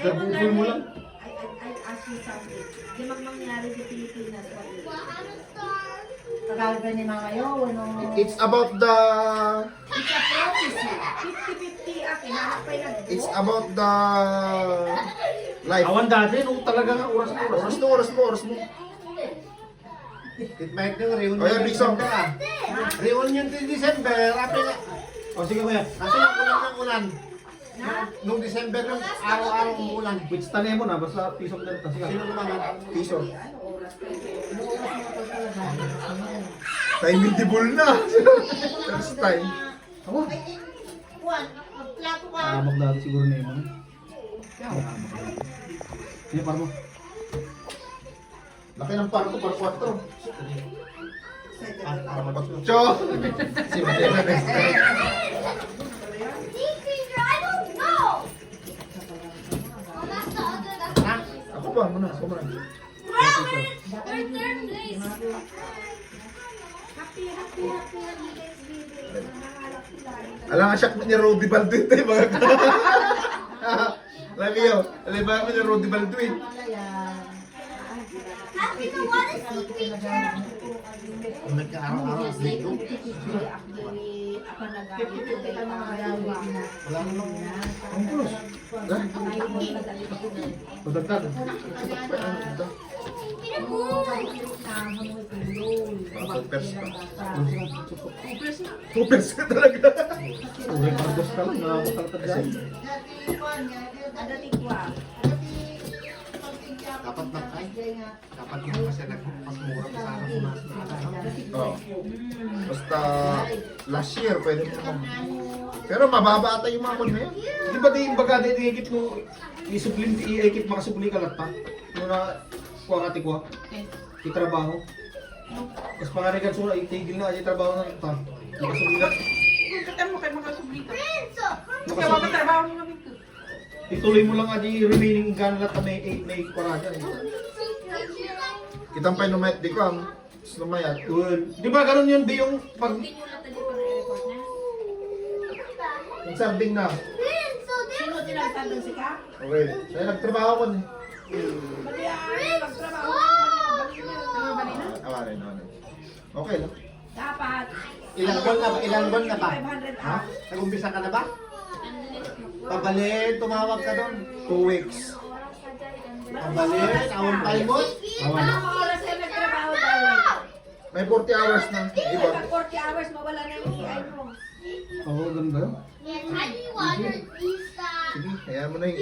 Gabupol mo lang. I ask you something. Di mangyari sa Pilipinas. Tagal ni Mama Yo, ano? It's about the... It's a prophecy. 50-50 akin. Hanap pa yung It's about the... life. Awan dati, nung talaga nga oras na oras. Oras mo. Kitmahit nyo, reunion Oh, yeah, ng big song. December ah. Reunion din December, api nga. O sige kuya. Kasi yung ulan ng ulan. Nung December nung araw-araw ng ulan. Which tali mo na, basta piso na ito. Sige. Sino naman ang Piso. Time medieval na. First time. Ako. Plato ka. Magdado siguro na yun. Sige, para mo. Laki ng par ko, par 4. para mabagso. Cho! Si Madela next time. Ako ba? Muna. Alam nga siya ni Rudy Baldwin tayo mga alam niyo, alam ba kami ni Rudy Baldwin? Kung nagka-araw-araw dito. Wala namang Ang pulos. Padagdag. Tupers ka talaga. Uray pardos ka lang, nakakataltad dyan. dapat na ay. Dapat na kasi mas mura pa sana kung mas na. Oh. Basta last year pwede mo naman. Pero mababa ata yung mga kon na yun. Di ba di baga di ikip mo isuplim iikip mga supli kalat pa? Yung na kuha ka tikwa. Itrabaho. Tapos pangarikan sura itigil na ay trabaho na ito. Nakasubilat. Kung mo kayo makasublita. Nakasubilat. Kaya makatrabaho mo namin ito. Ituloy mo lang adi remaining gan lahat na may parada. Kitang pa numayat di ko ang numayat. Di ba ganun yun di yung pag Ang sarding na. Sino tinagtandang si Ka? Okay. Kaya nagtrabaho ko ni. Magtrabaho. Balina. Awarin. Okay lang. Dapat. Ilang buwan na ba? Ilang buwan na ba? 500 Ha? Nag-umpisa ka na ba? Pabalin, tumawag ka doon. 2 weeks. Pabalin, awang palmot. Anong oras ay nagtrabaho tayo? May 40 hours na. Iba. Pag 40 hours, mawala na yung EI mo. Oo, ganda. Sige, hayaan mo na yung